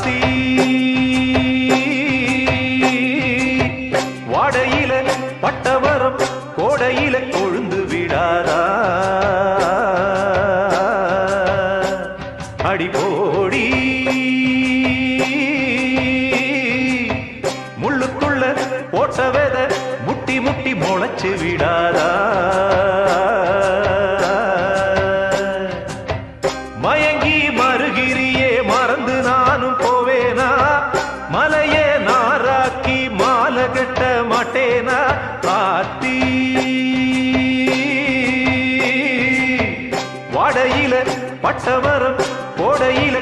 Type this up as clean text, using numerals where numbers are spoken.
ஆத்தி வாடையில பட்டவரம் கோடையில கொழுந்து விடாதா அடிபோடி முள்ளுக்குள்ள போட்ட வெத முட்டி முட்டி முளைச்சு விடாதா மயங்கி மறுகிரியே மறந்து நானும் போவேனா மலையே நாராக்கி மாலை கட்ட மாட்டேனா ஆத்தி வாடையில பட்டவரம் கோடையில